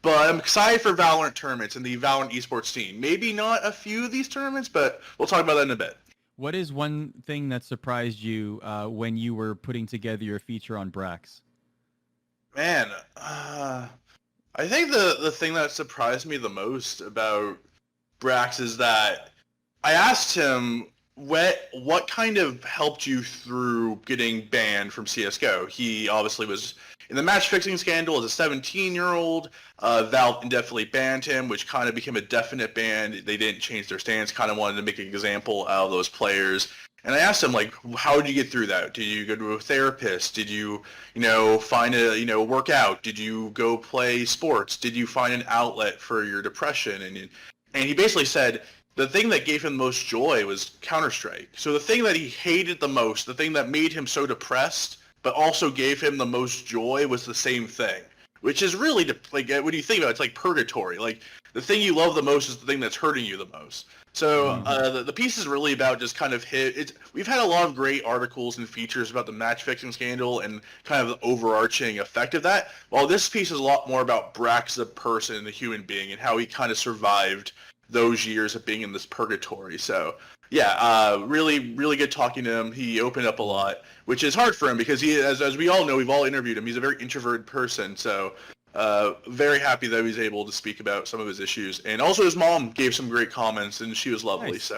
But I'm excited for Valorant tournaments and the Valorant esports team. Maybe not a few of these tournaments, but we'll talk about that in a bit. What is one thing that surprised you when you were putting together your feature on Brax? Man, I think the thing that surprised me the most about Brax is that I asked him what kind of helped you through getting banned from CS:GO. He obviously was in the match fixing scandal as a 17-year-old. Valve indefinitely banned him, which kind of became a definite ban. They didn't change their stance, kind of wanted to make an example out of those players. And I asked him, like, how did you get through that? Did you go to a therapist? Did you, find a, workout? Did you go play sports? Did you find an outlet for your depression? And he basically said the thing that gave him the most joy was Counter-Strike. So the thing that he hated the most, the thing that made him so depressed, but also gave him the most joy was the same thing. Which is really, like, when you think about it, it's like purgatory. Like, the thing you love the most is the thing that's hurting you the most. So the piece is really about just kind of we've had a lot of great articles and features about the match fixing scandal and kind of the overarching effect of that. While this piece is a lot more about Brax the person, the human being, and how he kind of survived those years of being in this purgatory. So yeah, really, really good talking to him. He opened up a lot, which is hard for him because he, as we all know, we've all interviewed him. He's a very introverted person. So very happy that he was able to speak about some of his issues. And also his mom gave some great comments, and she was lovely. Nice.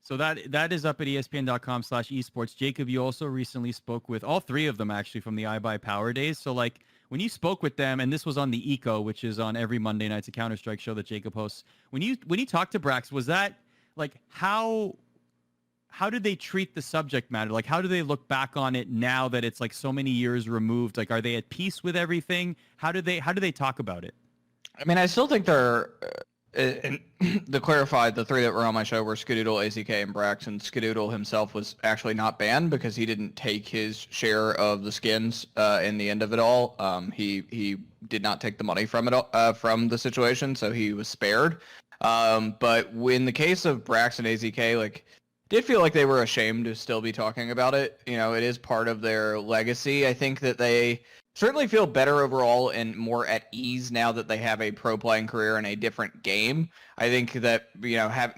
So that is up at ESPN.com/esports. Jacob, you also recently spoke with all three of them actually from the iBuy Power Days. So like when you spoke with them, and this was on the Eco, which is on every Monday night, it's a Counter-Strike show that Jacob hosts. When you talked to Brax, was that like how did they treat the subject matter? Like, how do they look back on it now that it's like so many years removed? Like, are they at peace with everything? How do they talk about it? I mean, I still think they're, and to clarify, the three that were on my show were Skadoodle, AZK, and Brax, and Skadoodle himself was actually not banned because he didn't take his share of the skins in the end of it all. He did not take the money from it from the situation, so he was spared. But in the case of Brax and AZK, like, did feel like they were ashamed to still be talking about it. You know, it is part of their legacy. I think that they certainly feel better overall and more at ease now that they have a pro playing career in a different game. I think that,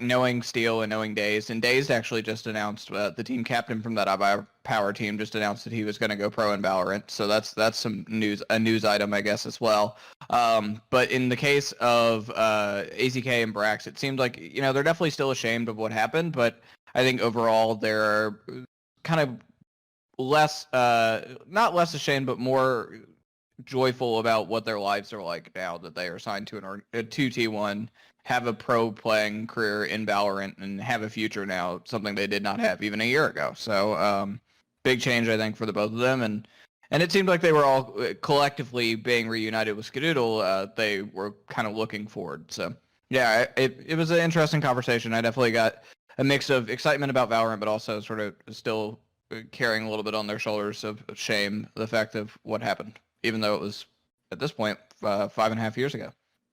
knowing Steel and knowing Dazed, and Dazed actually just announced, the team captain from that iBuy Power team just announced that he was going to go pro in Valorant. So that's some news, a news item, I guess, as well. But in the case of AZK and Brax, it seemed like, they're definitely still ashamed of what happened, but I think overall they're kind of less, not less ashamed, but more joyful about what their lives are like now that they are signed to a 2T1, have a pro playing career in Valorant, and have a future now, something they did not have even a year ago. So big change, I think, for the both of them. And it seemed like they were all collectively being reunited with Skadoodle. They were kind of looking forward. So yeah, it was an interesting conversation. I definitely got a mix of excitement about Valorant, but also sort of still carrying a little bit on their shoulders of shame, the fact of what happened, even though it was, at this point, 5.5 years ago.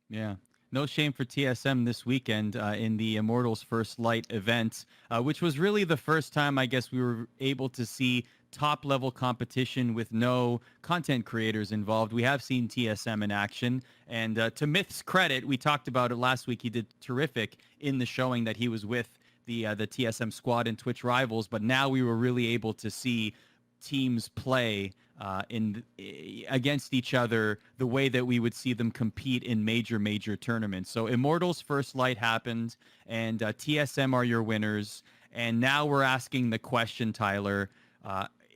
Yeah. No shame for TSM this weekend in the Immortals First Light event, which was really the first time, I guess, we were able to see top-level competition with no content creators involved. We have seen TSM in action, and to Myth's credit, we talked about it last week. He did terrific in the showing that he was with the TSM squad and Twitch Rivals, but now we were really able to see teams play against each other the way that we would see them compete in major tournaments. So Immortals First Light happened, and TSM are your winners. And now we're asking the question, Tyler,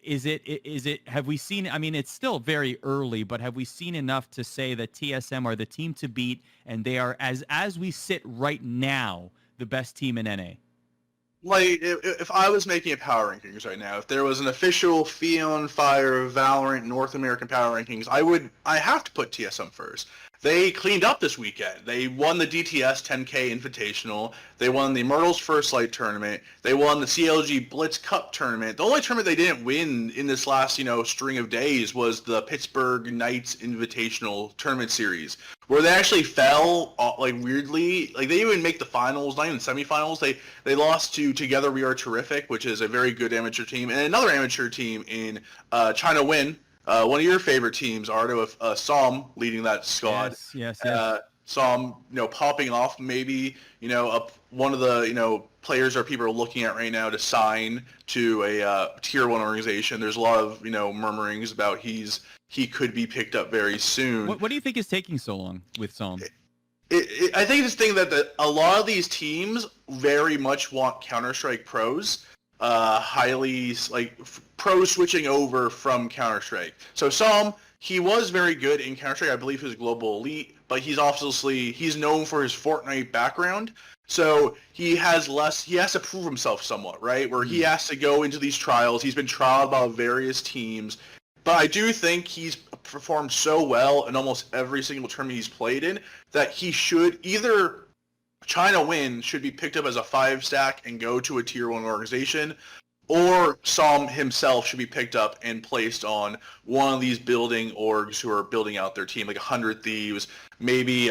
is it, have we seen, I mean, it's still very early, but have we seen enough to say that TSM are the team to beat, and they are, as we sit right now, the best team in NA? Like, if I was making a power rankings right now, if there was an official FionnonFire Valorant North American power rankings, I have to put TSM first. They cleaned up this weekend. They won the DTS 10K Invitational. They won the Immortals First Light Tournament. They won the CLG Blitz Cup Tournament. The only tournament they didn't win in this last, string of days was the Pittsburgh Knights Invitational Tournament Series, where they actually fell, weirdly. Like, they didn't even make the finals, not even semifinals. They lost to Together We Are Terrific, which is a very good amateur team, and another amateur team in China Win, one of your favorite teams, Arda, with Psalm leading that squad. Yes. Psalm, popping off maybe, one of the, players or people are looking at right now to sign to a tier 1 organization. There's a lot of, murmurings about he could be picked up very soon. What do you think is taking so long with Psalm? I think this thing that a lot of these teams very much want Counter-Strike pros, highly pros switching over from Counter-Strike. So Psalm, he was very good in Counter-Strike. I believe he was global elite, but he's known for his Fortnite background. So he has to prove himself somewhat, right? Where he has to go into these trials. He's been trialed by various teams. But I do think he's performed so well in almost every single tournament he's played in that he should either China Win should be picked up as a 5-stack and go to a tier 1 organization, or Psalm himself should be picked up and placed on one of these building orgs who are building out their team, like 100 Thieves, maybe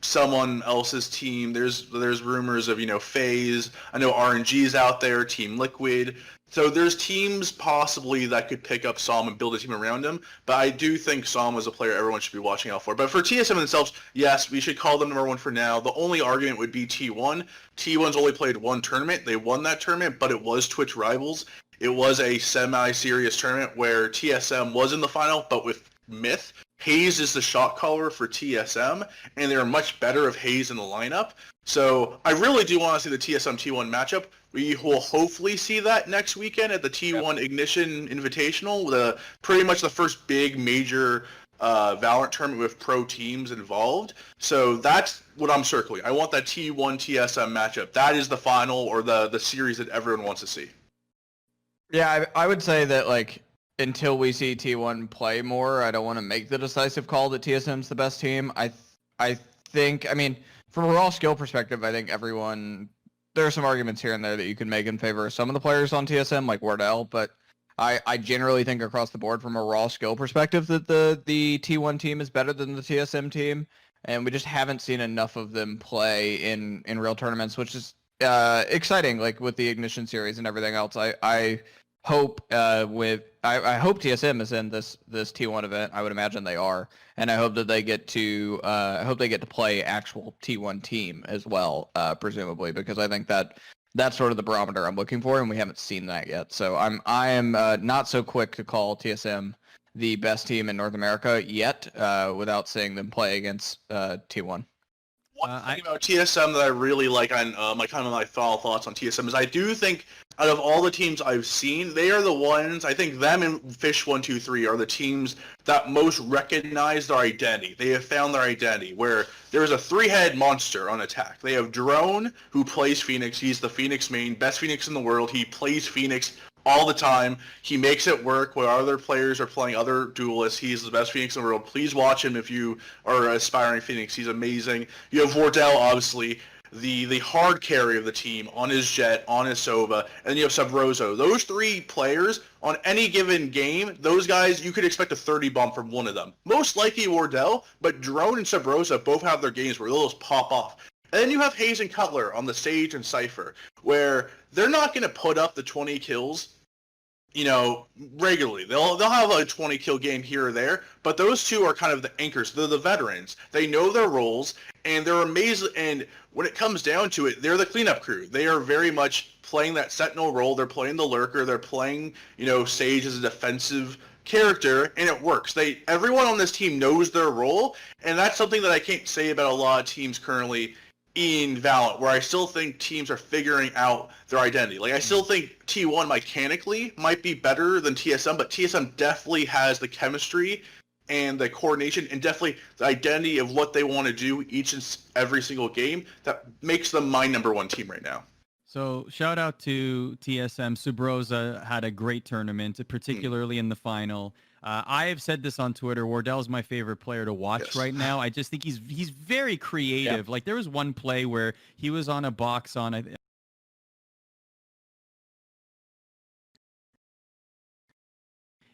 someone else's team. There's rumors of, FaZe. I know RNG's out there, Team Liquid. So there's teams possibly that could pick up Psalm and build a team around him, but I do think Psalm is a player everyone should be watching out for. But for TSM themselves, yes, we should call them number 1 for now. The only argument would be T1. T1's only played one tournament. They won that tournament, but it was Twitch Rivals. It was a semi-serious tournament where TSM was in the final, but with Myth. Hayes is the shot caller for TSM, and they're much better of Hayes in the lineup. So I really do want to see the TSM T1 matchup. We will hopefully see that next weekend at the T1 Ignition Invitational, pretty much the first big major Valorant tournament with pro teams involved. So that's what I'm circling. I want that T1 TSM matchup. That is the final or the series that everyone wants to see. Yeah, I would say that until we see T1 play more, I don't want to make the decisive call that TSM's the best team. I think, from a raw skill perspective, I think there are some arguments here and there that you can make in favor of some of the players on TSM, like Wardell, but I generally think across the board from a raw skill perspective that the T1 team is better than the TSM team, and we just haven't seen enough of them play in real tournaments, which is exciting, with the Ignition series and everything else. I hope I hope TSM is in this T1 event. I would imagine they are, and I hope that they get to play actual T1 team as well, presumably, because I think that's sort of the barometer I'm looking for, and we haven't seen that yet. So I am not so quick to call TSM the best team in North America yet, without seeing them play against T1. One thing about TSM that I really like on my final thoughts on TSM is I do think out of all the teams I've seen, they are the ones, I think them and Fish123 are the teams that most recognize their identity. They have found their identity, where there's a 3-head monster on attack. They have Drone, who plays Phoenix. He's the Phoenix main, best Phoenix in the world. He plays Phoenix all the time. He makes it work where other players are playing other duelists. He's the best Phoenix in the world. Please watch him if you are aspiring Phoenix. He's amazing. You have Wardell, obviously, the hard carry of the team on his Jet, on his Sova, and then you have Subroso. Those 3 players on any given game, those guys, you could expect a 30 bomb from one of them. Most likely Wardell, but Drone and Subroso both have their games where they'll just pop off. And then you have Hayes and Cutler on the Sage and Cypher, where they're not going to put up the 20 kills, regularly. They'll have a 20 kill game here or there, but those two are kind of the anchors. They're the veterans. They know their roles, and they're amazing. And when it comes down to it, they're the cleanup crew. They are very much playing that Sentinel role. They're playing the Lurker. They're playing, Sage as a defensive character, and it works. Everyone on this team knows their role, and that's something that I can't say about a lot of teams currently in Valorant, where I still think teams are figuring out their identity. I still think T1 mechanically might be better than TSM, but TSM definitely has the chemistry and the coordination and definitely the identity of what they want to do each and every single game that makes them my number 1 team right now. So shout out to TSM. Subrosa had a great tournament, particularly in the final. I have said this on Twitter. Wardell is my favorite player to watch right now. I just think he's very creative. Yeah. There was one play where he was on a box on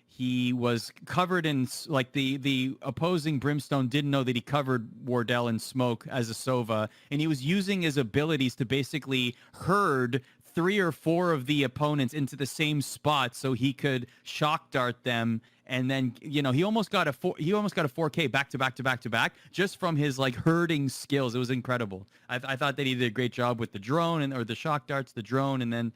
he was covered in the opposing Brimstone didn't know that he covered Wardell in smoke as a Sova, and he was using his abilities to basically herd 3 or 4 of the opponents into the same spot so he could shock dart them. And then, he almost got a 4K back to back just from his like herding skills. It was incredible. I thought that he did a great job with the drone or the shock darts, the drone, and then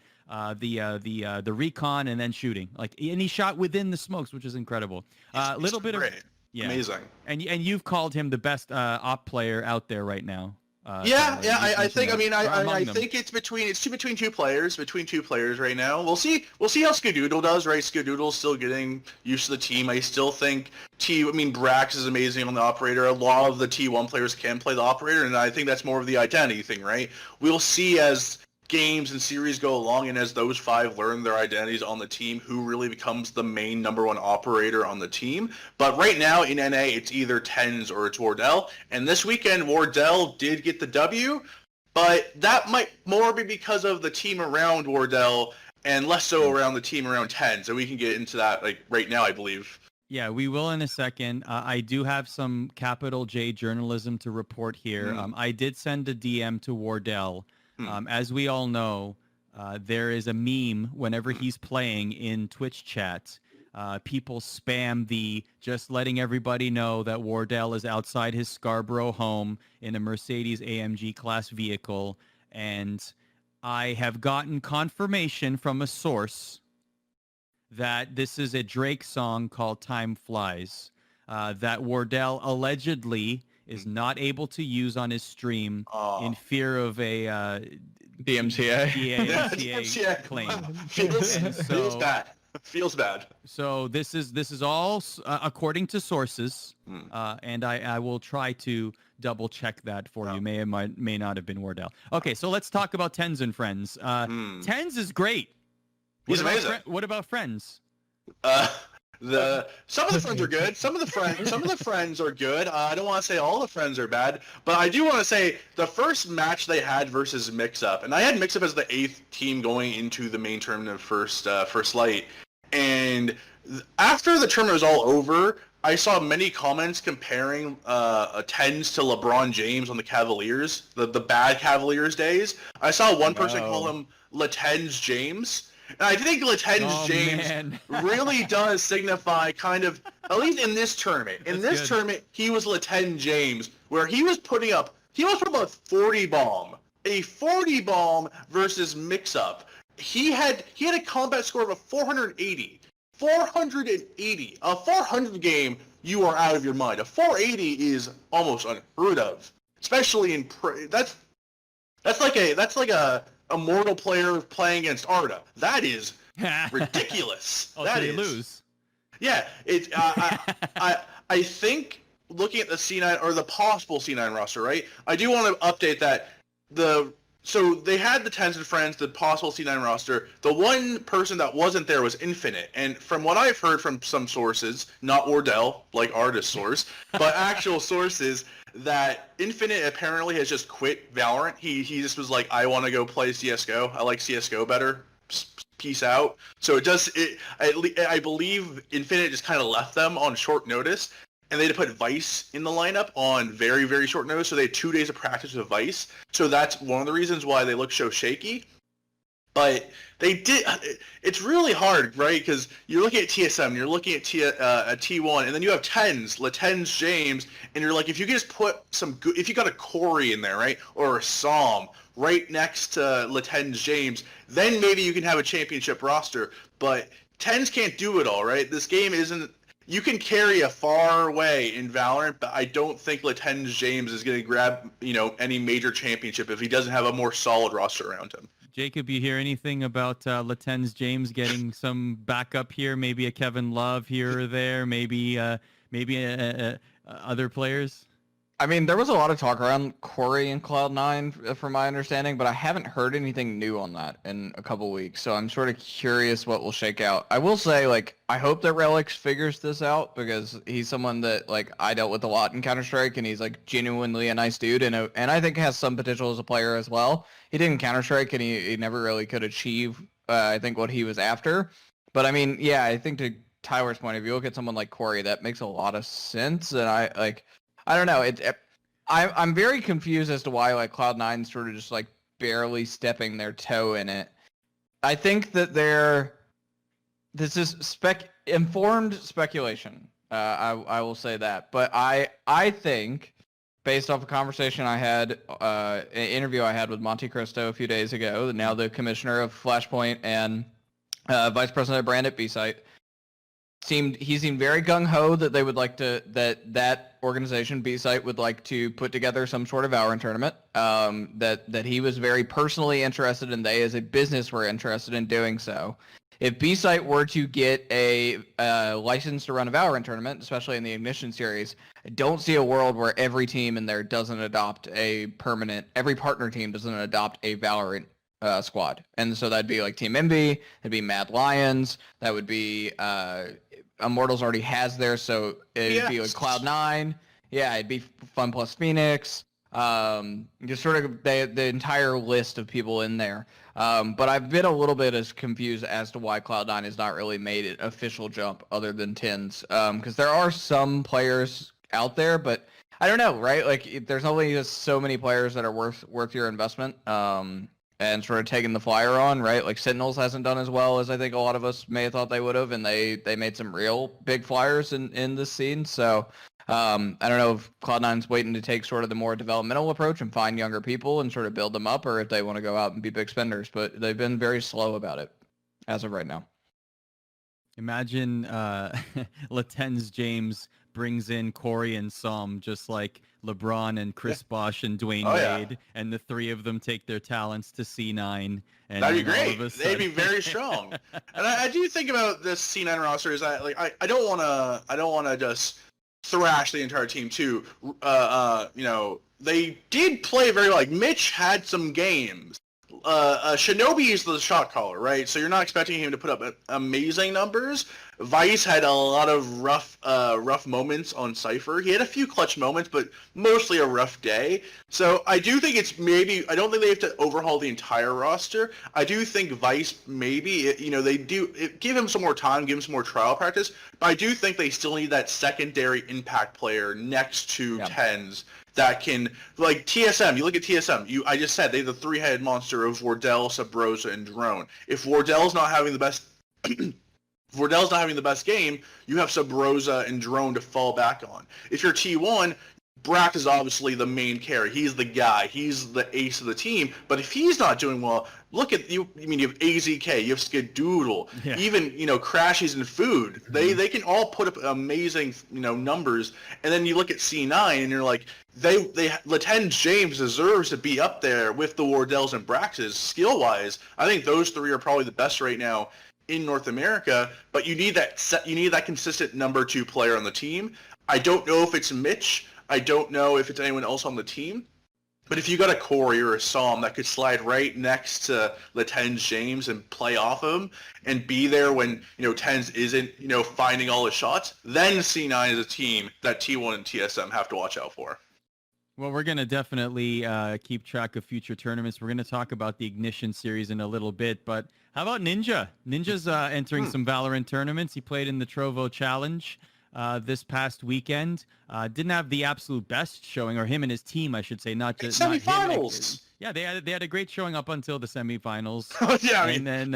the recon, and then shooting. And he shot within the smokes, which is incredible. A little bit great. of yeah, amazing. And you've called him the best op player out there right now. I think it's between two players right now. We'll see how Skadoodle does, right? Skadoodle's still getting used to the team. I still think Brax is amazing on the operator. A lot of the T1 players can play the operator, and I think that's more of the identity thing, right? We'll see as games and series go along, and as those 5 learn their identities on the team, who really becomes the main number 1 operator on the team. But right now in NA, it's either Tens or it's Wardell. And this weekend, Wardell did get the W, but that might more be because of the team around Wardell and less so around the team around Tens. And we can get into that right now, I believe. Yeah, we will in a second. I do have some capital J journalism to report here. I did send a DM to Wardell. As we all know, there is a meme whenever he's playing in Twitch chat. People spam the just letting everybody know that Wardell is outside his Scarborough home in a Mercedes AMG class vehicle. And I have gotten confirmation from a source that this is a Drake song called Time Flies, that Wardell allegedly is not able to use on his stream in fear of a DMCA claim. Feels bad. So this is all according to sources, and I will try to double check that for you. May not have been Wardell. Okay, so let's talk about Tens and Friends. Tens is great. He's amazing. What about Friends? Some of the friends are good. Some of the friends are good. I don't want to say all the friends are bad, but I do want to say the first match they had versus Mix-Up, and I had Mix-Up as the 8th team going into the main tournament first light, and after the tournament was all over, I saw many comments comparing Tens to LeBron James on the Cavaliers, the bad Cavaliers days. I saw one person call him Latens James. And I think Latens James really does signify kind of, at least in this tournament. In this tournament, he was Latens James, where he was putting up a 40 bomb. A 40 bomb versus Mix-Up. He had a combat score of a 480. 480. A 400 game, you are out of your mind. A 480 is almost unheard of. Especially in that's like a mortal player playing against Arda. That is ridiculous. Oh, that so they lose. Yeah, it's I think looking at the C9 or the possible C9 roster, right? I do want to update that so they had the Tens and Friends, the possible C9 roster. The one person that wasn't there was Infinite, and from what I've heard from some sources, not Wardell, like Arda's source, but actual sources, that Infinite apparently has just quit Valorant. He just was like, I want to go play CSGO. I like CSGO better. Peace out. So I believe Infinite just kind of left them on short notice, and they had to put Vice in the lineup on very, very short notice. So they had 2 days of practice with Vice. So that's one of the reasons why they look so shaky. But they did. It's really hard, right? Because you're looking at TSM, you're looking at T1, and then you have Tens, Latens James, and you're like, if you could just put if you got a Corey in there, right, or a Psalm right next to Latens James, then maybe you can have a championship roster. But Tens can't do it all, right? This game isn't. You can carry a far way in Valorant, but I don't think Latens James is going to grab any major championship if he doesn't have a more solid roster around him. Jacob, you hear anything about Latens James getting some backup here? Maybe a Kevin Love here or there? Maybe other players? I mean, there was a lot of talk around Corey and Cloud9, from my understanding, but I haven't heard anything new on that in a couple weeks. So I'm sort of curious what will shake out. I will say, I hope that Relix figures this out, because he's someone that I dealt with a lot in Counter-Strike, and he's genuinely a nice dude, and I think has some potential as a player as well. He did in Counter-Strike, and he never really could achieve, I think, what he was after. But I mean, yeah, I think to Tyler's point, if you look at someone like Corey, that makes a lot of sense, and I don't know. I'm very confused as to why Cloud9 sort of just barely stepping their toe in it. I think that this is informed speculation. I will say that, but I think, based off a conversation I had, an interview I had with Monte Cristo a few days ago, now the commissioner of Flashpoint and vice president of brand at B-Site, he seemed very gung-ho that they would like to, that organization, B-Site, would like to put together some sort of Valorant tournament, that he was very personally interested, and they as a business were interested in doing so. If B-Site were to get a license to run a Valorant tournament, especially in the Ignition series, I don't see a world where every team in there doesn't adopt every partner team doesn't adopt a Valorant squad. And so that'd be like Team Envy, that'd be Mad Lions, that would be Immortals already has theirs, so it'd be like Cloud9. Yeah, it'd be Fun Plus Phoenix. Just sort of the entire list of people in there. But I've been a little bit as confused as to why Cloud9 has not really made an official jump other than Tins. Because there are some players out there, but I don't know, right? Like, there's only just so many players that are worth your investment. And sort of taking the flyer on, right? Like Sentinels hasn't done as well as I think a lot of us may have thought they would have, and they made some real big flyers in this scene. So I don't know if Cloud9's waiting to take sort of the more developmental approach and find younger people and sort of build them up, or if they want to go out and be big spenders. But they've been very slow about it as of right now. Imagine Latens James brings in Corey and Som, just like LeBron and Chris Bosh and Dwayne Wade, and the three of them take their talents to C9. And that'd be great. They'd be very strong. And I do think about this C9 roster is I don't wanna just thrash the entire team too. They did play very well. Like Mitch had some games. Shinobi is the shot caller, right? So you're not expecting him to put up amazing numbers. Vice had a lot of rough moments on Cypher. He had a few clutch moments, but mostly a rough day. So I do think I don't think they have to overhaul the entire roster. I do think Vice maybe, they do give him some more time, give him some more trial practice, but I do think they still need that secondary impact player next to Tens that can, like TSM, you look at TSM, I just said they have the three-headed monster of Wardell, Subrosa, and Drone. If Wardell's not having the best game, you have Subrosa and Drone to fall back on. If you're T1, Brack is obviously the main carry. He's the guy. He's the ace of the team. But if he's not doing well, look at you. I mean, you have AZK, you have Skadoodle, even Crashies and Food. Mm-hmm. They can all put up amazing numbers. And then you look at C9 and you're like, Latens James deserves to be up there with the Wardells and Braxes skill wise. I think those three are probably the best right now in North America. But you need that consistent number 2 player on the team. I don't know if it's Mitch. I don't know if it's anyone else on the team, but if you got a Corey or a Psalm that could slide right next to Latens James and play off of him and be there when Tens isn't finding all his shots, then C9 is a team that T1 and TSM have to watch out for. Well, we're going to definitely keep track of future tournaments. We're going to talk about the Ignition series in a little bit, but how about Ninja? Ninja's entering some Valorant tournaments. He played in the Trovo Challenge this past weekend. Didn't have the absolute best showing, or him and his team, I should say, not just semifinals. Yeah, they had a great showing up until the semifinals. And then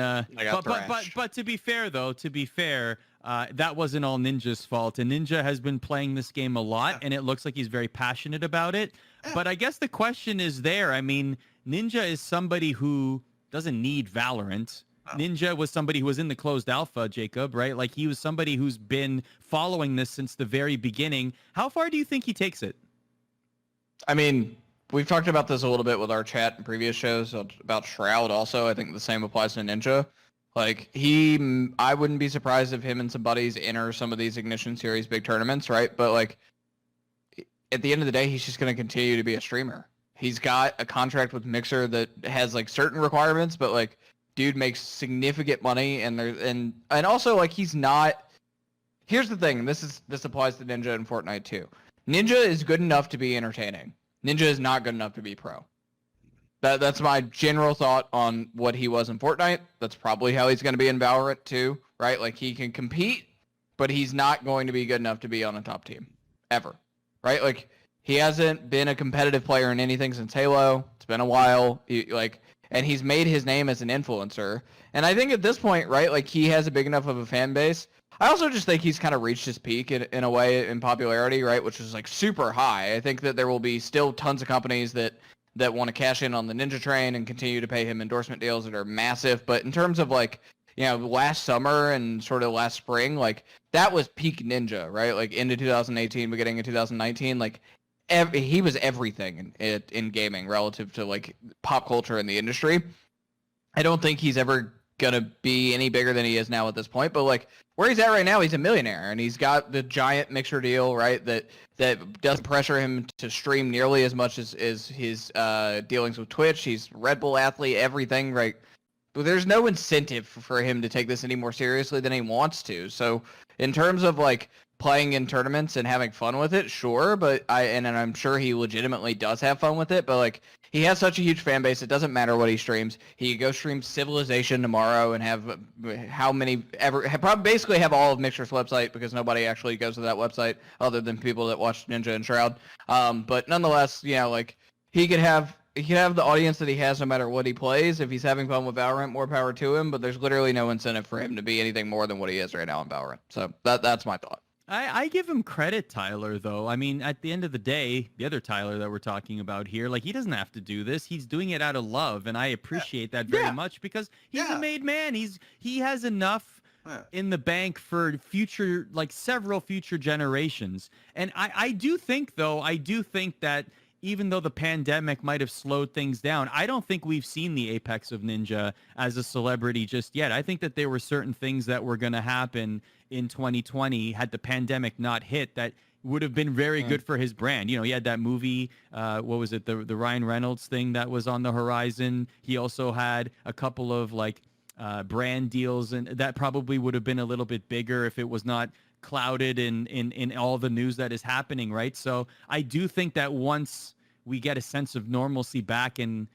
but to be fair, that wasn't all Ninja's fault. And Ninja has been playing this game a lot, and it looks like he's very passionate about it. But I guess the question is there. I mean, Ninja is somebody who doesn't need Valorant. Ninja was somebody who was in the closed alpha, Jacob, right? Like, he was somebody who's been following this since the very beginning. How far do you think he takes it? I mean, we've talked about this a little bit with our chat in previous shows about Shroud also. I think the same applies to Ninja. Like, I wouldn't be surprised if him and some buddies enter some of these Ignition Series big tournaments, right? But, like, at the end of the day, he's just going to continue to be a streamer. He's got a contract with Mixer that has, like, certain requirements, but, like, dude makes significant money, and also, like, he's not. Here's the thing. This applies to Ninja and Fortnite too. Ninja is good enough to be entertaining. Ninja is not good enough to be pro. That's my general thought on what he was in Fortnite. That's probably how he's going to be in Valorant too, right? Like, he can compete, but he's not going to be good enough to be on a top team ever, right? Like, he hasn't been a competitive player in anything since Halo. It's been a while. and he's made his name as an influencer. And I think at this point, right, like he has a big enough of a fan base. I also just think he's kind of reached his peak in a way in popularity, right, which is like super high. I think that there will be still tons of companies that want to cash in on the Ninja train and continue to pay him endorsement deals that are massive. But in terms of like, last summer and sort of last spring, like that was peak Ninja, right? Like into 2018, beginning of 2019, like he was everything in gaming relative to like pop culture in the industry. I don't think he's ever gonna be any bigger than he is now at this point, but like where he's at right now, he's a millionaire, and he's got the giant Mixer deal, right? That doesn't pressure him to stream nearly as much as his dealings with Twitch. He's Red Bull athlete, everything, right? But there's no incentive for him to take this any more seriously than he wants to. So in terms of like playing in tournaments and having fun with it, sure, but I'm sure he legitimately does have fun with it, but like he has such a huge fan base, it doesn't matter what he streams. He could go stream Civilization tomorrow and have probably basically have all of Mixer's website, because nobody actually goes to that website other than people that watch Ninja and Shroud. But nonetheless, like he could have the audience that he has no matter what he plays. If he's having fun with Valorant, more power to him, but there's literally no incentive for him to be anything more than what he is right now in Valorant. So that's my thought. I give him credit, Tyler, though. I mean, at the end of the day, the other Tyler that we're talking about here, like, he doesn't have to do this. He's doing it out of love, and I appreciate that very much, because he's a made man. He has enough in the bank for future, like, several future generations. And I do think that even though the pandemic might have slowed things down, I don't think we've seen the apex of Ninja as a celebrity just yet. I think that there were certain things that were going to happen in 2020 had the pandemic not hit that would have been very good for his brand. He had that movie, what was it, the Ryan Reynolds thing that was on the horizon. He also had a couple of like brand deals, and that probably would have been a little bit bigger if it was not clouded in all the news that is happening, right? So I do think that once we get a sense of normalcy back, and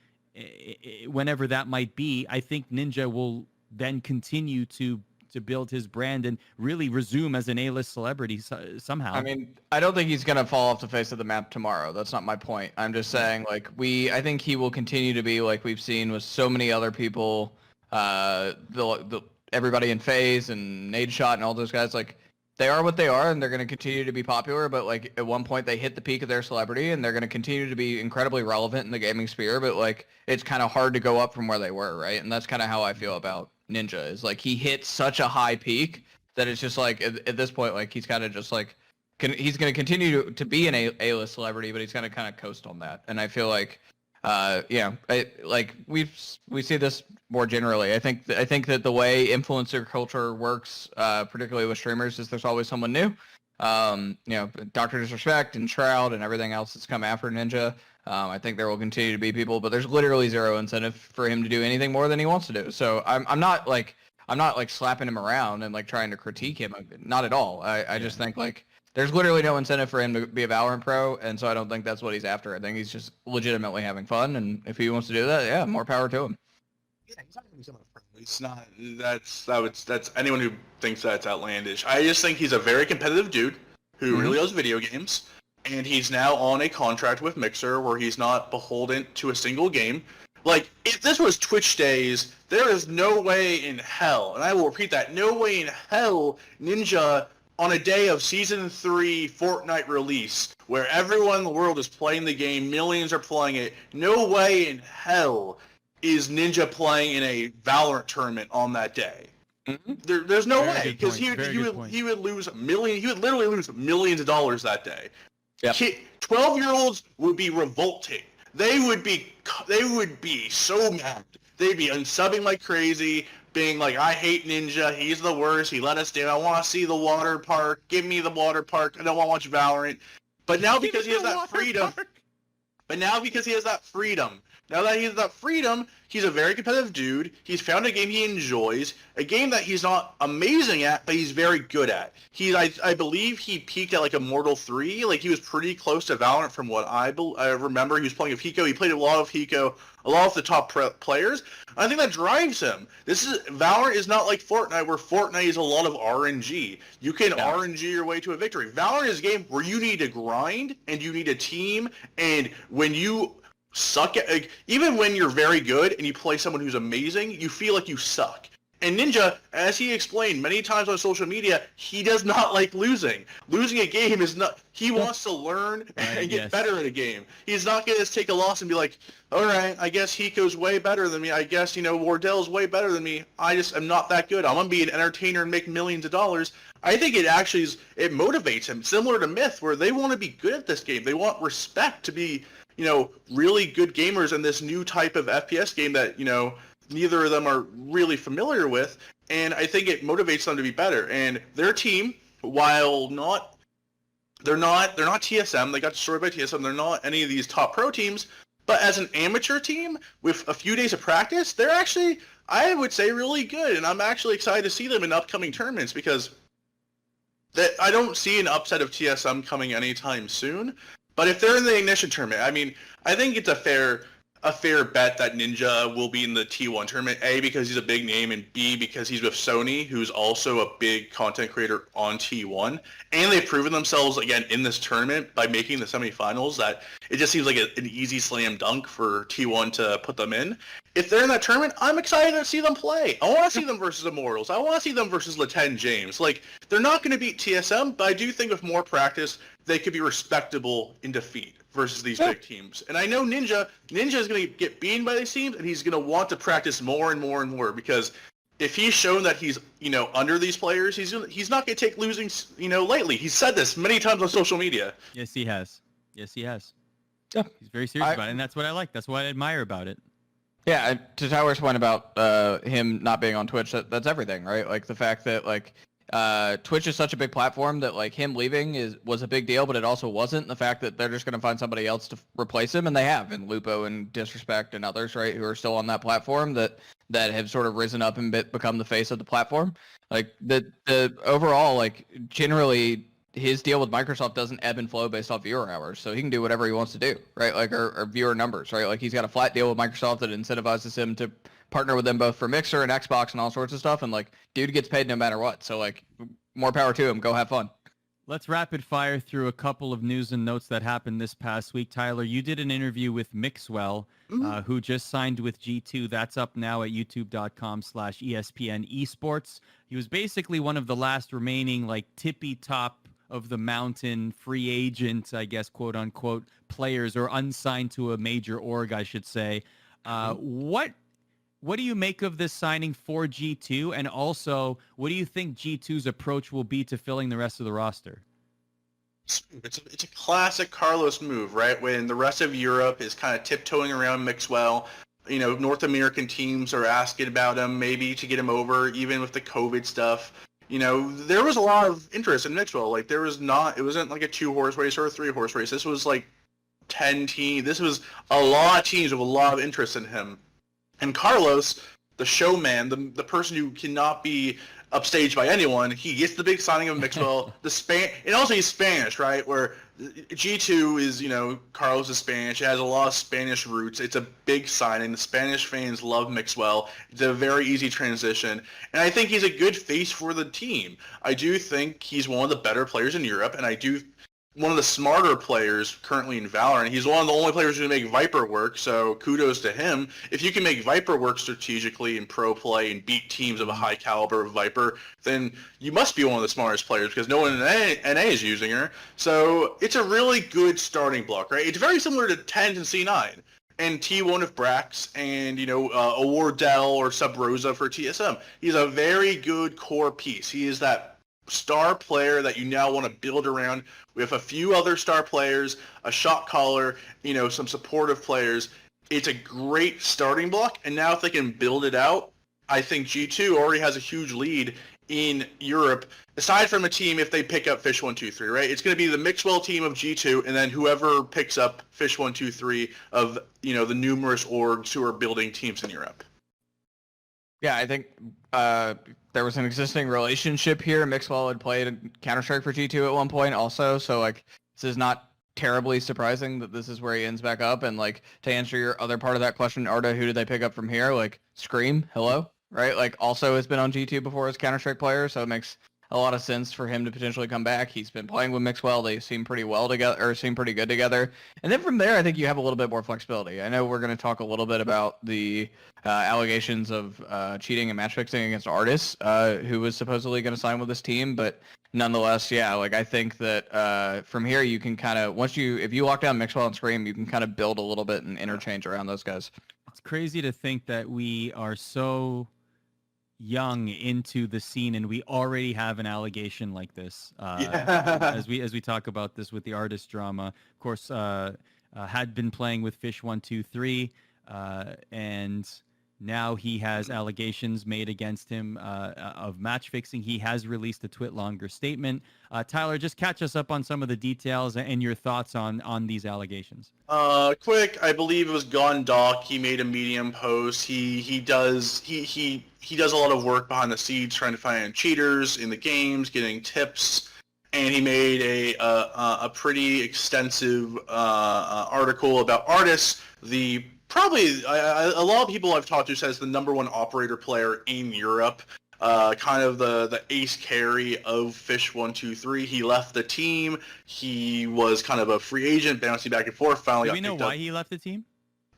whenever that might be, I think Ninja will then continue to build his brand and really resume as an A-list celebrity somehow. I mean, I don't think he's going to fall off the face of the map tomorrow. That's not my point. I'm just saying, like, I think he will continue to be like we've seen with so many other people, everybody in FaZe and Nadeshot and all those guys, like, they are what they are, and they're going to continue to be popular, but like at one point they hit the peak of their celebrity, and they're going to continue to be incredibly relevant in the gaming sphere, but like it's kind of hard to go up from where they were, right? And that's kind of how I feel about Ninja, is like he hit such a high peak that it's just like at this point, like he's kind of just like he's going to continue to be an A-list celebrity, but he's going to kind of coast on that. And I feel like we see this more generally. I think that the way influencer culture works, particularly with streamers, is there's always someone new. Dr. Disrespect and Shroud and everything else that's come after Ninja. I think there will continue to be people, but there's literally zero incentive for him to do anything more than he wants to do. So I'm not slapping him around and like trying to critique him. Not at all. I just think like there's literally no incentive for him to be a Valorant pro, and so I don't think that's what he's after. I think he's just legitimately having fun, and if he wants to do that, yeah, more power to him. Yeah, he's not gonna be someone friendly. It's not. That's anyone who thinks that's outlandish. I just think he's a very competitive dude who really loves video games, and he's now on a contract with Mixer where he's not beholden to a single game. Like, if this was Twitch days, there is no way in hell, and I will repeat that, no way in hell Ninja, on a day of Season 3 Fortnite release, where everyone in the world is playing the game, millions are playing it, no way in hell is Ninja playing in a Valorant tournament on that day. There's no way, because he would literally lose millions of dollars that day. Yep. 12-year-olds would be revolting. They would be so mad. They'd be unsubbing like crazy, being like, I hate Ninja, he's the worst, he let us down, I want to see the water park, give me the water park, I don't want to watch Valorant. But now because he has that freedom, now that he has that freedom, he's a very competitive dude. He's found a game he enjoys, a game that he's not amazing at, but he's very good at. I believe he peaked at like Immortal 3. Like, he was pretty close to Valorant from what I remember. He was playing with Hiko. He played a lot of Hiko, a lot of the top players. I think that drives him. Valorant is not like Fortnite, where Fortnite is a lot of RNG. You can RNG your way to a victory. Valorant is a game where you need to grind, and you need a team, and when you suck at, like, even when you're very good and you play someone who's amazing, you feel like you suck. And Ninja, as he explained many times on social media, he does not like losing. Losing a game is not, he wants to learn and get better at a game. He's not going to take a loss and be like, all right, I guess Hiko's way better than me. I guess, Wardell's way better than me. I just am not that good. I'm going to be an entertainer and make millions of dollars. I think it actually it motivates him, similar to Myth, where they want to be good at this game. They want respect to be, really good gamers in this new type of FPS game that, neither of them are really familiar with, and I think it motivates them to be better. And their team, while they're not TSM, they got destroyed by TSM, they're not any of these top pro teams, but as an amateur team with a few days of practice, they're actually, I would say, really good, and I'm actually excited to see them in upcoming tournaments because I don't see an upset of TSM coming anytime soon. But if they're in the Ignition tournament, I mean, I think it's a fair bet that Ninja will be in the T1 tournament, A, because he's a big name, and B, because he's with Sony, who's also a big content creator on T1. And they've proven themselves, again, in this tournament by making the semifinals, that it just seems like an easy slam dunk for T1 to put them in. If they're in that tournament, I'm excited to see them play. I want to see them versus Immortals. I want to see them versus Laten James. Like, they're not going to beat TSM, but I do think with more practice, they could be respectable in defeat versus these big teams. And I know Ninja is going to get beaten by these teams, and he's going to want to practice more and more and more, because if he's shown that he's, under these players, he's not going to take losing, lightly. He's said this many times on social media. Yes, he has. Yeah. He's very serious about it, and that's what I like. That's what I admire about it. Yeah, to Tyler's point about him not being on Twitch, that's everything, right? Like the fact that Twitch is such a big platform that him leaving was a big deal, but it also wasn't. The fact that they're just going to find somebody else to replace him, and they have, in Lupo and Disrespect and others, right, who are still on that platform that have sort of risen up and become the face of the platform. The overall, generally, his deal with Microsoft doesn't ebb and flow based off viewer hours, so he can do whatever he wants to do, right? Or viewer numbers, right? He's got a flat deal with Microsoft that incentivizes him to partner with them both for Mixer and Xbox and all sorts of stuff, and dude gets paid no matter what. So more power to him. Go have fun. Let's rapid fire through a couple of news and notes that happened this past week. Tyler, you did an interview with Mixwell, who just signed with G2. That's up now at youtube.com/ESPN Esports. He was basically one of the last remaining tippy top of the mountain free agent, I guess, quote unquote, players, or unsigned to a major org, I should say. What do you make of this signing for G2? And also, what do you think G2's approach will be to filling the rest of the roster? It's a classic Carlos move, right? When the rest of Europe is kind of tiptoeing around Mixwell, North American teams are asking about him, maybe to get him over, even with the COVID stuff. There was a lot of interest in Mixwell. It wasn't like a 2-horse race or a 3-horse race. This was 10 teams. This was a lot of teams with a lot of interest in him. And Carlos, the showman, the person who cannot be upstaged by anyone, he gets the big signing of Mixwell. And also he's Spanish, right? Where G2 is, Carlos is Spanish. It has a lot of Spanish roots. It's a big signing. The Spanish fans love Mixwell. It's a very easy transition. And I think he's a good face for the team. I do think he's one of the better players in Europe, and one of the smarter players currently in Valorant. He's one of the only players who can make Viper work, so kudos to him. If you can make Viper work strategically in pro play and beat teams of a high caliber of Viper, then you must be one of the smartest players, because no one in NA is using her. So it's a really good starting block, right? It's very similar to TENS and C9 and T1 of Brax and, a Wardell or Sub Rosa for TSM. He's a very good core piece. He is that star player that you now want to build around with a few other star players, a shot caller, some supportive players. It's a great starting block, and now if they can build it out, I think G2 already has a huge lead in Europe, aside from a team if they pick up Fish 123, right? It's going to be the Mixwell team of G2, and then whoever picks up Fish 123 of, the numerous orgs who are building teams in Europe. Yeah, I think there was an existing relationship here. Mixwell had played Counter-Strike for G2 at one point also, so this is not terribly surprising that this is where he ends back up. And to answer your other part of that question, Arda, who did they pick up from here? Scream, hello, right? Also has been on G2 before as Counter-Strike player, so it makes a lot of sense for him to potentially come back. He's been playing with Mixwell. They seem pretty well together, or seem pretty good together. And then from there, I think you have a little bit more flexibility. I know we're going to talk a little bit about the allegations of cheating and match fixing against Artis, who was supposedly going to sign with this team, but nonetheless, yeah, like I think that from here you can kind of if you lock down Mixwell and Scream, you can kind of build a little bit and interchange around those guys. It's crazy to think that we are so young into the scene and we already have an allegation like this. As we talk about this with the Artist drama, of course, had been playing with Fish 123, and now he has allegations made against him of match fixing. He has released a longer statement. Tyler, just catch us up on some of the details and your thoughts on these allegations. Quick, I believe it was Gondok. He made a Medium post. He does a lot of work behind the scenes trying to find cheaters in the games, getting tips, and he made a pretty extensive article about Artis, the probably a lot of people I've talked to says the #1 operator player in Europe, kind of the ace carry of Fish 123. He left the team. He was kind of a free agent, bouncing back and forth. Finally, do we know why he left the team?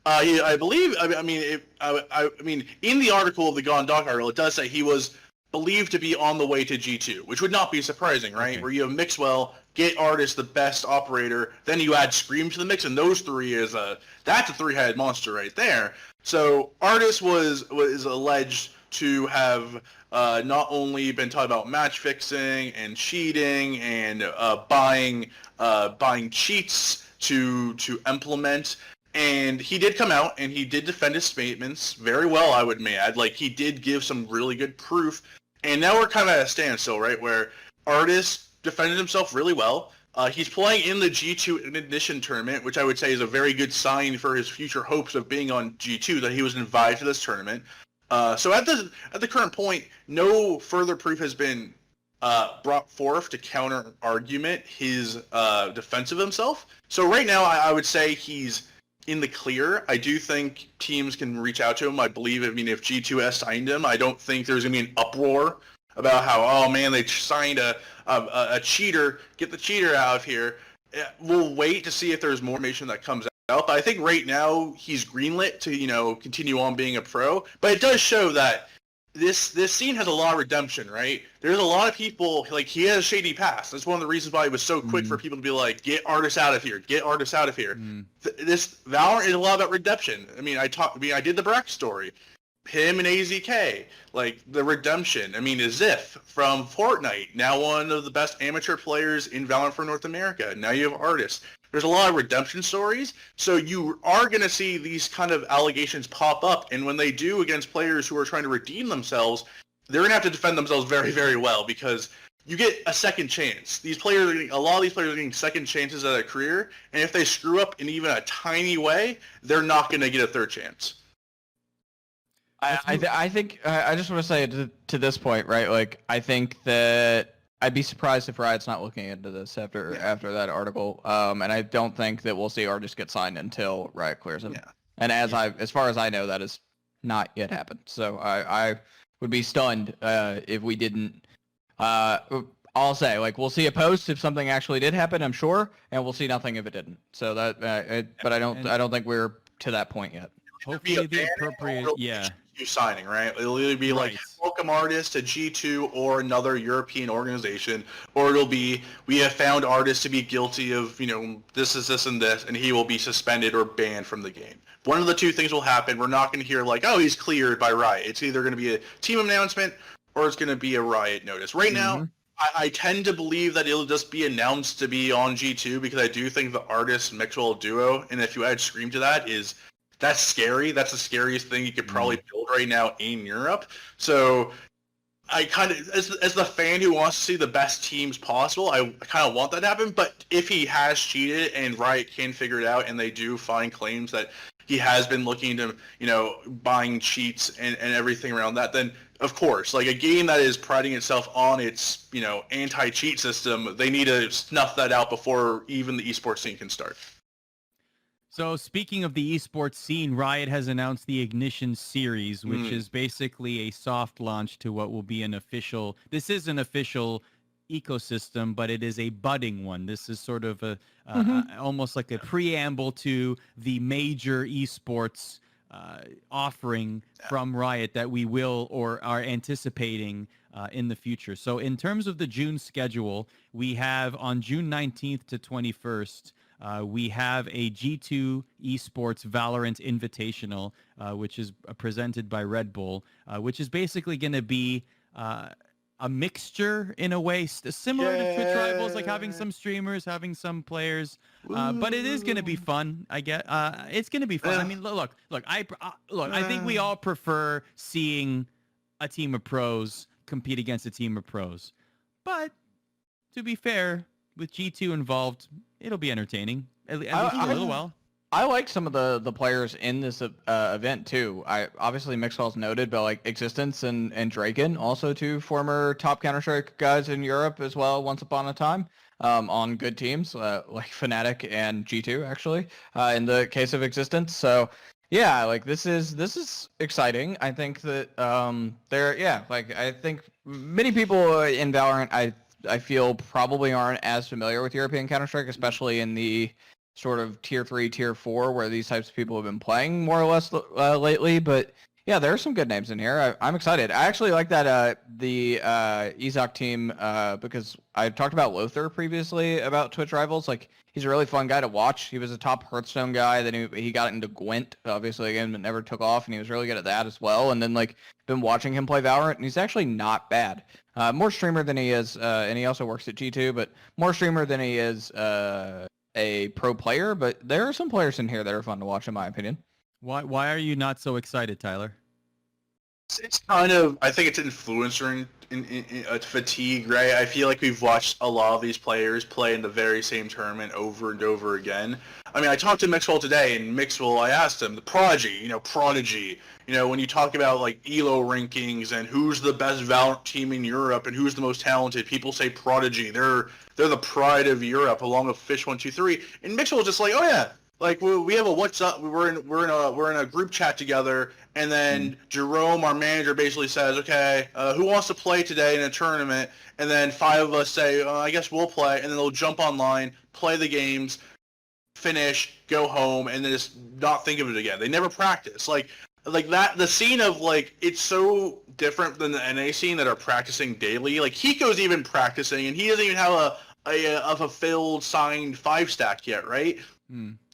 I believe. I mean, in the article of the Gondok article, it does say he was believed to be on the way to G2, which would not be surprising, right? Okay. Where you have Mixwell, get Artis, the best operator, then you add Scream to the mix, and those three that's a three-headed monster right there. So Artis was alleged to have not only been talking about match fixing and cheating and buying cheats to implement. And he did come out and he did defend his statements very well, I would add. Like, he did give some really good proof. And now we're kind of at a standstill, right, where Artis defended himself really well. He's playing in the G2 Ignition tournament, which I would say is a very good sign for his future hopes of being on G2, that he was invited to this tournament. So at the current point, no further proof has been brought forth to counter-argument his defense of himself. So right now, I would say he's in the clear. I do think teams can reach out to him. I believe, if G2 has signed him, I don't think there's going to be an uproar about how, oh man, they signed a cheater, get the cheater out of here. We'll wait to see if there's more information that comes out. But I think right now he's greenlit to, continue on being a pro. But it does show that this scene has a lot of redemption, right? There's a lot of people, like, he has a shady past. That's one of the reasons why it was so quick for people to be like, get Artis out of here, get Artis out of here. This Valorant is a lot about redemption. I mean, I did the Brack story. Him and AZK, like, the redemption. I mean, Ziff from Fortnite, now one of the best amateur players in Valorant for North America. Now you have Artis. There's a lot of redemption stories, so you are going to see these kind of allegations pop up, and when they do against players who are trying to redeem themselves, they're going to have to defend themselves very, very well, because you get a second chance. A lot of these players are getting second chances at their career, and if they screw up in even a tiny way, they're not going to get a third chance. I think I just want to say to this point, right? Like, I think that I'd be surprised if Riot's not looking into this after that article. And I don't think that we'll see Artis get signed until Riot clears him. Yeah. And as far as I know, that has not yet happened. So I would be stunned if we didn't. I'll say, like, we'll see a post if something actually did happen, I'm sure, and we'll see nothing if it didn't. So that, but I don't think we're to that point yet. Hopefully the appropriate, signing, right? It'll either be like, welcome Artis to G2 or another European organization, or it'll be, we have found Artis to be guilty of, this, and this, and he will be suspended or banned from the game. One of the two things will happen. We're not going to hear like, oh, he's cleared by Riot. It's either going to be a team announcement or it's going to be a Riot notice. Right now, I tend to believe that it'll just be announced to be on G2, because I do think the Artis-Mixwell duo, and if you add Scream to that, that's scary. That's the scariest thing you could probably build right now in Europe. So I kind of, as the fan who wants to see the best teams possible, I kind of want that to happen. But if he has cheated and Riot can figure it out, and they do find claims that he has been looking to, buying cheats and everything around that, then of course, like, a game that is priding itself on its, anti-cheat system, they need to snuff that out before even the esports scene can start. So speaking of the esports scene, Riot has announced the Ignition series, which is basically a soft launch to what will be an official. This is an official ecosystem, but it is a budding one. This is sort of almost like a preamble to the major esports offering from Riot that we will or are anticipating in the future. So in terms of the June schedule, we have on June 19th to 21st, we have a G2 Esports VALORANT Invitational, which is presented by Red Bull, which is basically going to be a mixture in a way, similar to Twitch Rivals, like having some streamers, having some players, but it is going to be fun. I get, it's going to be fun. I mean, look, I think we all prefer seeing a team of pros compete against a team of pros, but to be fair, with G2 involved, it'll be entertaining, at least for a little while. I like some of the players in this event too. Obviously Mixwell's noted, but like Existence and Draken, also two former top Counter-Strike guys in Europe as well, once upon a time, on good teams like Fnatic and G2 actually, in the case of Existence. So yeah, like this is exciting. I think that I think many people in Valorant I feel probably aren't as familiar with European Counter-Strike, especially in the sort of tier 3, tier 4, where these types of people have been playing more or less lately. But yeah, there are some good names in here. I'm excited. I actually like that the Ezok team because I talked about Lothar previously about Twitch Rivals. Like, he's a really fun guy to watch. He was a top Hearthstone guy. Then he got into Gwent, obviously, again, but never took off, and he was really good at that as well. And then, like, been watching him play Valorant, and he's actually not bad. More streamer than he is, and he also works at G2, but more streamer than he is a pro player. But there are some players in here that are fun to watch, in my opinion. Why are you not so excited, Tyler? It's kind of, I think it's influencer in fatigue, right? I feel like we've watched a lot of these players play in the very same tournament over and over again. I mean, I talked to Mixwell today, and Mixwell, I asked him, the Prodigy, when you talk about like ELO rankings and who's the best Valorant team in Europe and who's the most talented, people say Prodigy. They're the pride of Europe, along with Fish123. And Mixwell was just like, oh yeah. Like, we have a what's up. We're in a group chat together, and then Jerome, our manager, basically says, okay, who wants to play today in a tournament? And then 5 of us say, I guess we'll play, and then they'll jump online, play the games, finish, go home, and then just not think of it again. They never practice. Like that. The scene of like, it's so different than the NA scene that are practicing daily. Like, Hiko's even practicing, and he doesn't even have a fulfilled signed 5-stack yet, right?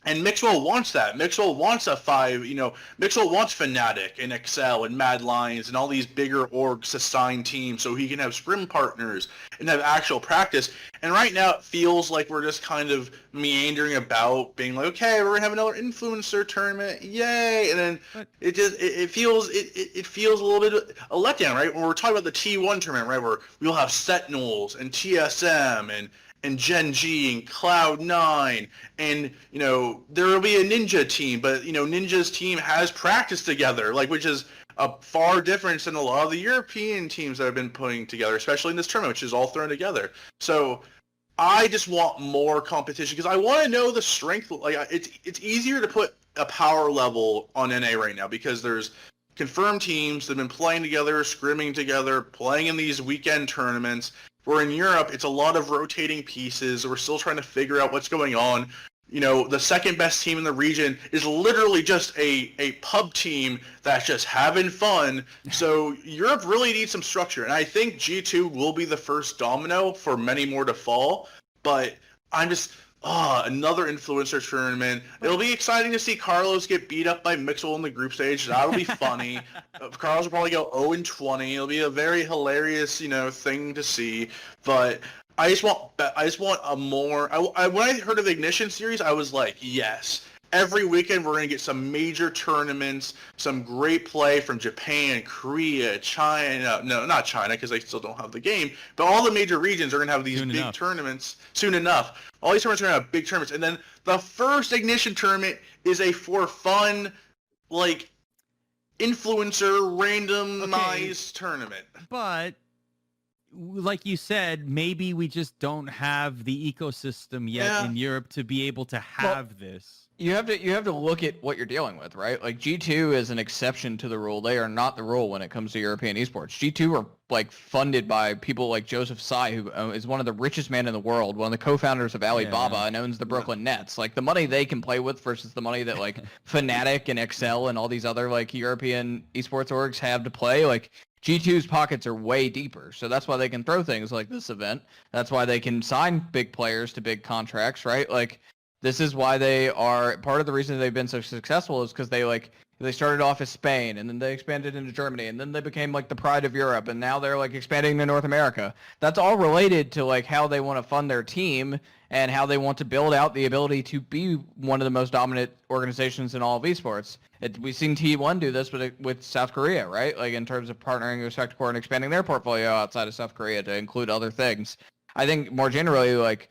And Mixwell wants that. Mixwell wants a 5, Mixwell wants Fnatic and Excel and Mad Lions and all these bigger orgs to sign teams so he can have scrim partners and have actual practice. And right now it feels like we're just kind of meandering about, being like, okay, we're going to have another influencer tournament, yay! And then it feels a little bit a letdown, right? When we're talking about the T1 tournament, right, where we'll have Sentinels and TSM and Gen G and Cloud9, and there will be a Ninja team, but Ninja's team has practiced together, like, which is a far difference than a lot of the European teams that have been putting together, especially in this tournament, which is all thrown together. So I just want more competition because I want to know the strength. Like, it's easier to put a power level on NA right now because there's confirmed teams that have been playing together, scrimming together, playing in these weekend tournaments. Where in Europe, it's a lot of rotating pieces. We're still trying to figure out what's going on. The second best team in the region is literally just a pub team that's just having fun. So Europe really needs some structure. And I think G2 will be the first domino for many more to fall. But I'm just... another influencer tournament. It'll be exciting to see Carlos get beat up by Mixwell in the group stage. That'll be funny. Carlos will probably go 0-20. It'll be a very hilarious, thing to see. But I just want a more. When I heard of the Ignition series, I was like, yes. Every weekend we're going to get some major tournaments, some great play from Japan, Korea, China. No, not China because they still don't have the game. But all the major regions are going to have these big tournaments soon enough. All these tournaments are going to have big tournaments. And then the first Ignition tournament is a for fun, like, influencer randomized tournament. But like you said, maybe we just don't have the ecosystem yet in Europe to be able to have this. You have to look at what you're dealing with, right? Like G2 is an exception to the rule. They are not the rule when it comes to European esports. G2 are like funded by people like Joseph Tsai, who is one of the richest men in the world, one of the co-founders of Alibaba, and owns the Brooklyn Nets. Like the money they can play with versus the money that like Fnatic and Excel and all these other like European esports orgs have to play. Like G2's pockets are way deeper, so that's why they can throw things like this event. That's why they can sign big players to big contracts, right? Like. This is why they are part of the reason they've been so successful is because they started off as Spain and then they expanded into Germany and then they became like the pride of Europe and now they're like expanding to North America. That's all related to like how they want to fund their team and how they want to build out the ability to be one of the most dominant organizations in all of esports. We've seen T1 do this with South Korea, right? Like in terms of partnering with Sector and expanding their portfolio outside of South Korea to include other things. I think more generally, like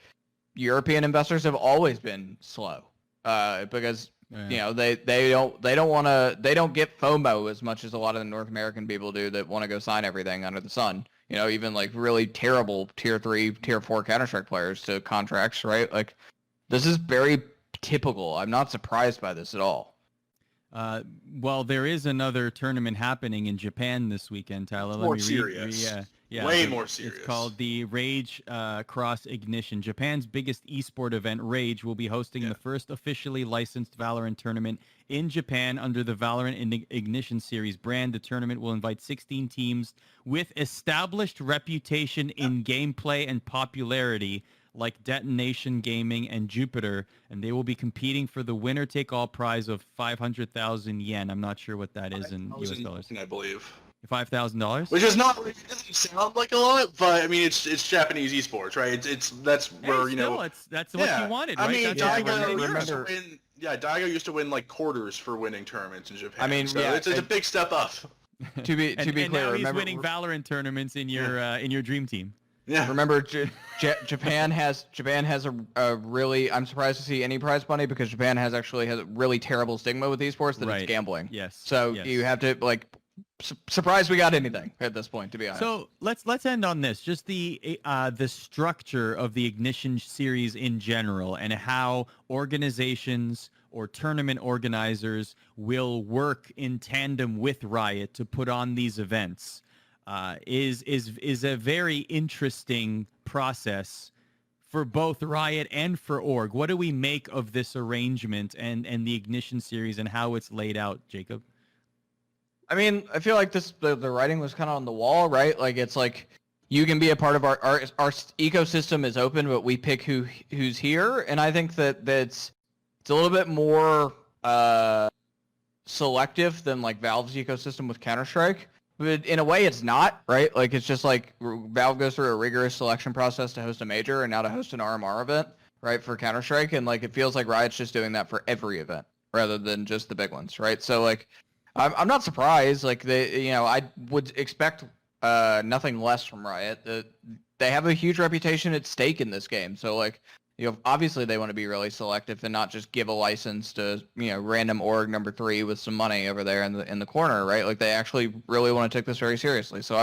European investors have always been slow because you know they don't get FOMO as much as a lot of the North American people do that want to go sign everything under the sun. You know, even like really terrible tier 3, tier 4 Counter-Strike players to contracts, right? Like this is very typical. I'm not surprised by this at all. Well, there is another tournament happening in Japan this weekend, Tyler. More serious. Yeah, way more serious. It's called the Rage Cross Ignition. Japan's biggest esport event, Rage, will be hosting the first officially licensed Valorant tournament in Japan under the Valorant Ignition Series brand. The tournament will invite 16 teams with established reputation in gameplay and popularity, like Detonation Gaming and Jupiter, and they will be competing for the winner-take-all prize of 500,000 yen. I'm not sure what that is in US dollars. I believe. $5,000, which is not, it doesn't sound like a lot, but I mean it's Japanese esports, right? That's where you know that's what you wanted, right? I mean, That's Daigo used to win like quarters for winning tournaments in Japan. I mean, so it's a big step up. To be clear, now he's remember, winning Valorant tournaments in your dream team. Yeah. Remember, Japan has a really. I'm surprised to see any prize money because Japan has a really terrible stigma with esports that it's gambling. Yes. So yes. you have to like. Surprised we got anything at this point, to be honest. So let's end on this. Just the structure of the Ignition series in general, and how organizations or tournament organizers will work in tandem with Riot to put on these events, is a very interesting process for both Riot and for org. What do we make of this arrangement and the Ignition series and how it's laid out, Jacob? I mean, I feel like the writing was kind of on the wall, right? Like it's like you can be a part of our ecosystem is open, but we pick who's here, and I think that's a little bit more selective than like Valve's ecosystem with Counter-Strike. But in a way, it's not, right? Like it's just like Valve goes through a rigorous selection process to host a major and now to host an RMR event, right, for Counter-Strike, and like it feels like Riot's just doing that for every event rather than just the big ones, right? So like. I'm not surprised. Like I would expect nothing less from Riot. They have a huge reputation at stake in this game. So like, obviously they want to be really selective and not just give a license to random org number 3 with some money over there in the corner, right? Like they actually really want to take this very seriously. So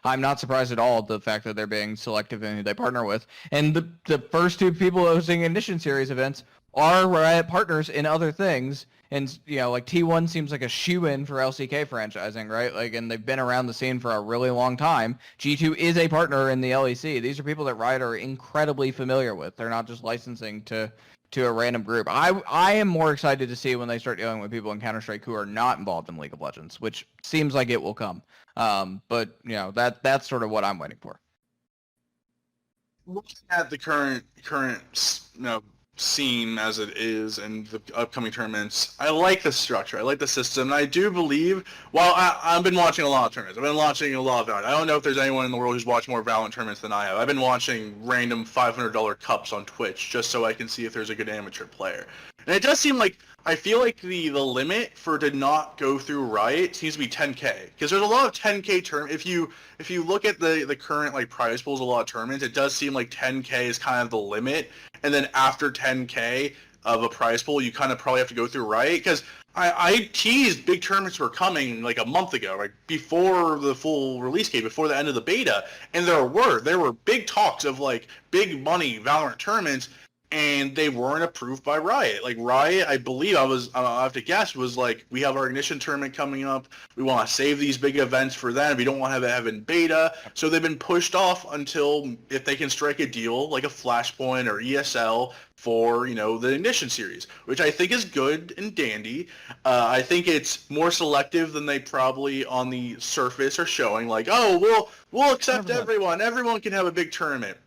I'm not surprised at all at the fact that they're being selective in who they partner with. And the first 2 people hosting Ignition Series events are Riot partners in other things. And, like T1 seems like a shoe-in for LCK franchising, right? Like, and they've been around the scene for a really long time. G2 is a partner in the LEC. These are people that Riot are incredibly familiar with. They're not just licensing to a random group. I am more excited to see when they start dealing with people in Counter-Strike who are not involved in League of Legends, which seems like it will come. But, that's sort of what I'm waiting for. Looking at the current scene as it is and the upcoming tournaments, I like the structure. I like the system. And I do believe, I've been watching a lot of tournaments. I've been watching a lot of Valorant. I don't know if there's anyone in the world who's watched more Valorant tournaments than I have. I've been watching random $500 cups on Twitch just so I can see if there's a good amateur player. And it does seem like, I feel like the limit for to not go through Riot seems to be 10K. Because there's a lot of 10K tournaments. If you look at the current like prize pools, a lot of tournaments, it does seem like 10K is kind of the limit. And then after 10K of a prize pool, you kind of probably have to go through Riot. Because I teased big tournaments were coming like a month ago, right before the full release date, before the end of the beta. And there were big talks of like big money Valorant tournaments. and they weren't approved by Riot. Like Riot, I believe I have to guess, was like, we have our Ignition tournament coming up. We want to save these big events for them. We don't want to have it in beta. So they've been pushed off until if they can strike a deal like a Flashpoint or ESL for, the Ignition series, which I think is good and dandy. I think it's more selective than they probably on the surface are showing. Like, oh, we'll accept everyone. Everyone can have a big tournament.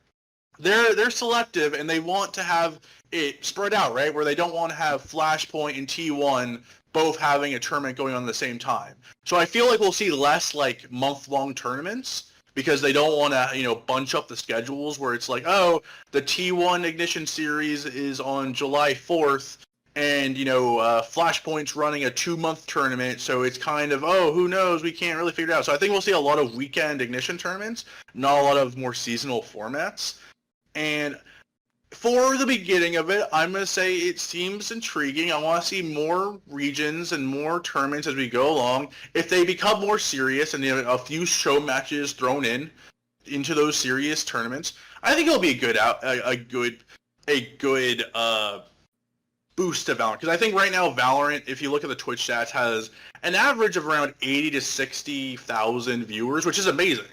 They're selective, and they want to have it spread out, right? Where they don't want to have Flashpoint and T1 both having a tournament going on at the same time. So I feel like we'll see less like month-long tournaments because they don't want to, bunch up the schedules where it's like, oh, the T1 Ignition series is on July 4th, and Flashpoint's running a 2-month tournament, so it's kind of, who knows, we can't really figure it out. So I think we'll see a lot of weekend Ignition tournaments, not a lot of more seasonal formats. And for the beginning of it, I'm going to say it seems intriguing. I want to see more regions and more tournaments as we go along. If they become more serious and a few show matches thrown into those serious tournaments, I think it'll be a good boost to Valorant. Because I think right now Valorant, if you look at the Twitch stats, has an average of around 80 to 60,000 viewers, which is amazing.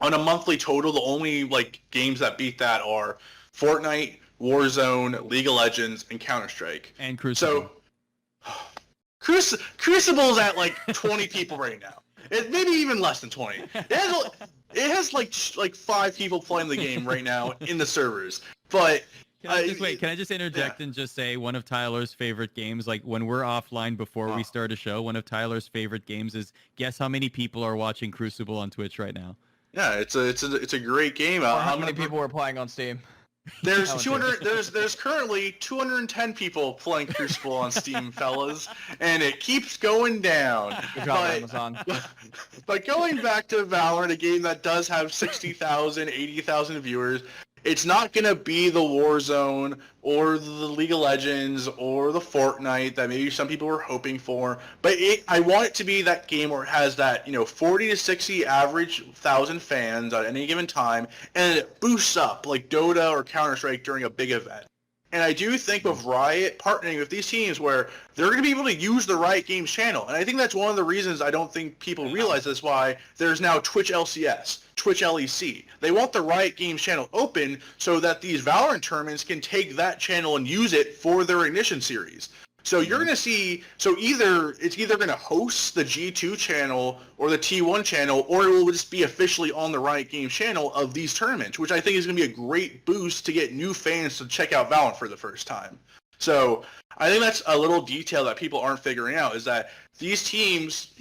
On a monthly total, the only games that beat that are Fortnite, Warzone, League of Legends, and Counter-Strike. And Crucible. So Crucible's at 20 people right now. Maybe even less than 20. It has 5 people playing the game right now in the servers. But Can I just interject and just say one of Tyler's favorite games, when we're offline before we start a show, one of Tyler's favorite games is guess how many people are watching Crucible on Twitch right now? Yeah, it's a great game. How many people are playing on Steam? There's 200. There's currently 210 people playing Crucible on Steam, fellas, and it keeps going down. Good job, Amazon. But going back to Valorant, a game that does have 60,000, 80,000 viewers, it's not going to be the Warzone or the League of Legends or the Fortnite that maybe some people were hoping for. But I want it to be that game where it has that, 40 to 60 average 1,000 fans at any given time, and it boosts up like Dota or Counter-Strike during a big event. And I do think with Riot partnering with these teams where they're going to be able to use the Riot Games channel. And I think that's one of the reasons I don't think people realize this, why there's now Twitch LCS, Twitch LEC. They want the Riot Games channel open so that these Valorant tournaments can take that channel and use it for their Ignition series. So you're going to see, it's either going to host the G2 channel or the T1 channel, or it will just be officially on the Riot Games channel of these tournaments, which I think is going to be a great boost to get new fans to check out Valorant for the first time. So I think that's a little detail that people aren't figuring out, is that these teams,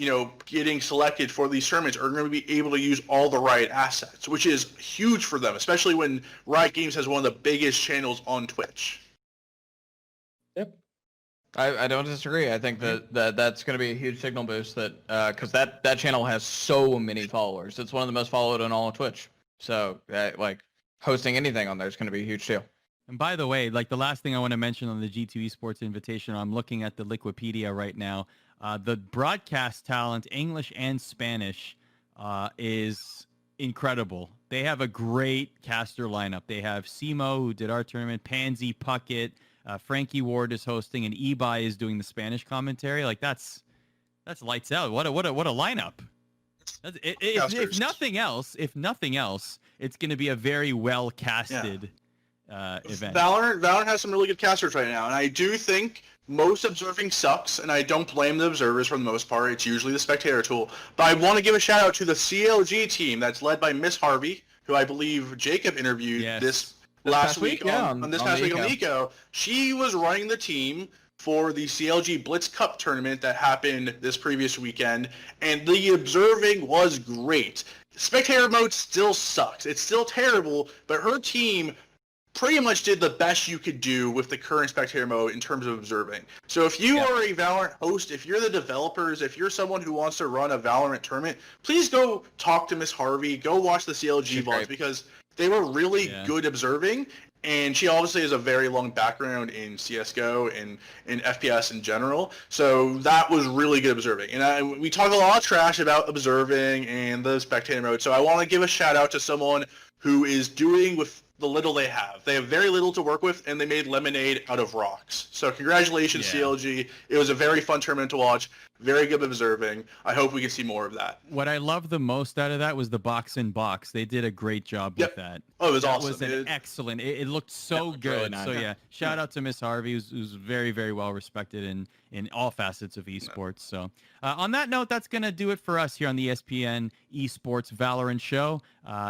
getting selected for these tournaments are going to be able to use all the Riot assets, which is huge for them, especially when Riot Games has one of the biggest channels on Twitch. Yep. I don't disagree. I think that's going to be a huge signal boost because that channel has so many followers. It's one of the most followed on all of Twitch. So hosting anything on there is going to be a huge deal. And by the way, the last thing I want to mention on the G2 Esports invitation, I'm looking at the Liquipedia right now. The broadcast talent, English and Spanish, is incredible. They have a great caster lineup. They have Simo, who did our tournament, Pansy, Puckett, Frankie Ward is hosting, and Ebai is doing the Spanish commentary. That's lights out. What a lineup! If nothing else, it's going to be a very well casted event. Valorant has some really good casters right now, and I do think most observing sucks, and I don't blame the observers for the most part. It's usually the spectator tool. But I want to give a shout out to the CLG team that's led by Miss Harvey, who I believe Jacob interviewed this last week on this past week on Eco. She was running the team for the CLG Blitz Cup tournament that happened this previous weekend, and the observing was great. Spectator mode still sucks. It's still terrible, but her team pretty much did the best you could do with the current spectator mode in terms of observing. So if you are a Valorant host, if you're the developers, if you're someone who wants to run a Valorant tournament, please go talk to Miss Harvey, go watch the CLG VODs, because they were really good observing, and she obviously has a very long background in CSGO and in FPS in general, so that was really good observing. And we talk a lot of trash about observing and the spectator mode, so I want to give a shout out to someone who is doing with the little they have. They have very little to work with, and they made lemonade out of rocks. So congratulations, Yeah. CLG. It was a very fun tournament to watch. Very good observing. I hope we can see more of that. What I loved the most out of that was the box in box. They did a great job Yep. with that. Oh, it was That awesome. was an excellent. It looked so looked really good. nice. So yeah, shout out to Miss Harvey, who's very, very well respected in all facets of esports. So on that note, that's gonna do it for us here on the ESPN Esports Valorant Show.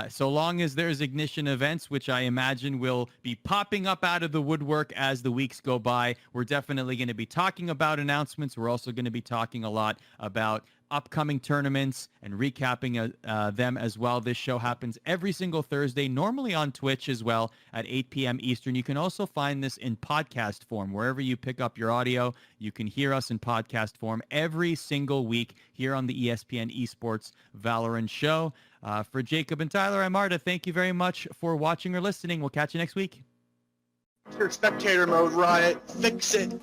So long as there's Ignition events, which I imagine will be popping up out of the woodwork as the weeks go by, we're definitely going to be talking about announcements. We're also going to be talking a lot about upcoming tournaments and recapping them as well. This show happens every single Thursday, normally on Twitch as well at 8 p.m. Eastern. You can also find this in podcast form. Wherever you pick up your audio, you can hear us in podcast form every single week here on the ESPN Esports Valorant Show. For Jacob and Tyler, I'm Arda. Thank you very much for watching or listening. We'll catch you next week. Your spectator mode, Riot. Fix it.